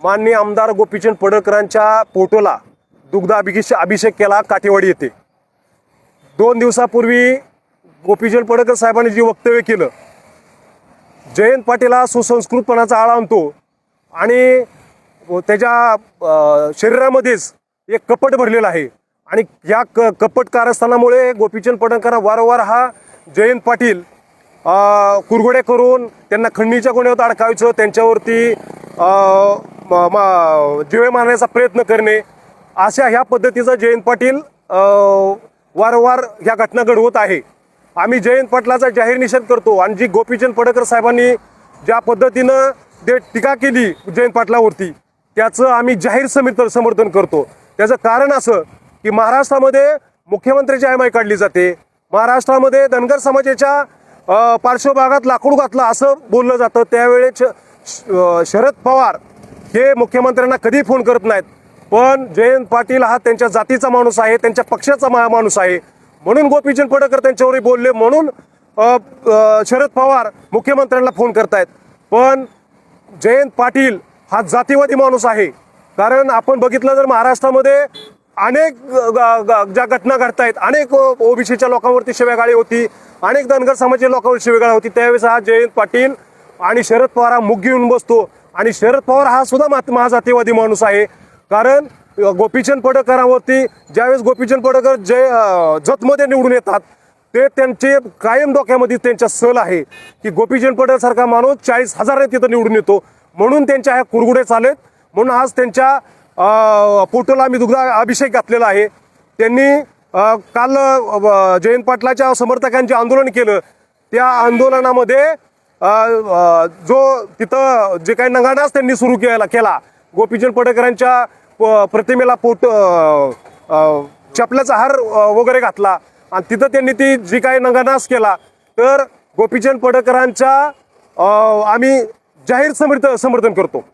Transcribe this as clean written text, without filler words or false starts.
माननीय आमदार गोपीचंद पडळकरांच्या फोटोला दुग्ध अभिषेक केला काठेवाडी येथे। 2 दिवसापूर्वी गोपीचंद पडळकर साहेबांनी जे वक्तव्य केलं, जयंत पाटील हा सुसंस्कृतपणाचा आळा आणतो आणि त्याच्या शरीरामध्येच एक कपट भरलेलं आहे आणि या कपट कारस्थानामुळे गोपीचंद पडळकर वारंवार हा जयंत पाटील कुरघोड्या करून त्यांना खंडणीच्या गुन्ह्यात अडकावायचं, त्यांच्यावरती जीवे मारण्याचा प्रयत्न करणे, अशा ह्या पद्धतीचा जयंत पाटील वारंवार ह्या घटना घडवत आहे। आम्ही जयंत पाटलाचा जाहीर निषेध करतो आणि जी गोपीचंद पडळकर साहेबांनी ज्या पद्धतीनं टीका केली जयंत पाटलावरती, त्याचं आम्ही जाहीर समर्थन करतो। त्याचं कारण असं की महाराष्ट्रामध्ये मुख्यमंत्र्याची आयमाई काढली जाते, महाराष्ट्रामध्ये धनगर समाजाच्या पार्श्वभागात लाकूड घातलं असं बोललं जातं। त्यावेळेस शरद पवार हे मुख्यमंत्र्यांना कधी फोन करत नाहीत, पण जयंत पाटील हा त्यांच्या जातीचा माणूस आहे, त्यांच्या पक्षाचा माणूस आहे, म्हणून गोपीचंद पडळकर त्यांच्यावरही बोलले, म्हणून शरद पवार मुख्यमंत्र्यांना फोन करतायत। पण जयंत पाटील हा जातीवादी माणूस आहे, कारण आपण बघितलं तर महाराष्ट्रामध्ये अनेक ज्या घटना घडतायत, अनेक ओबीसीच्या लोकांवरती शिवेगाळी होती, अनेक धनगर समाजाच्या लोकांवर शिवेगाळी होती, त्यावेळेस हा जयंत पाटील आणि शरद पवार हा मुग घेऊन बसतो आणि शरद पवार हा सुद्धा महाजातीवादी माणूस आहे। कारण गोपीचंद पडळकरांवरती ज्यावेळेस गोपीचंद पडळकर जतमध्ये निवडून येतात, ते त्यांचे कायम डोक्यामध्ये त्यांच्या सल आहे की गोपीचंद पडळकर सारखा माणूस 40,000 तिथं निवडून येतो, म्हणून त्यांच्या ह्या कुरघोडे चालेत। म्हणून आज त्यांच्या फोटोला आम्ही दुग्ध अभिषेक घातलेला आहे। त्यांनी काल जयंत पाटलाच्या समर्थकांचे आंदोलन केलं, त्या आंदोलनामध्ये जो तिथं जे काही नंगानाच त्यांनी सुरू केला गोपीचंद पडळकरांच्या प्रतिमेला चपल्याचा हार वगैरे घातला आणि तिथं त्यांनी ती जी काही नंगानाच केला, तर गोपीचंद पडळकरांच्या आम्ही जाहीर समर्थन करतो।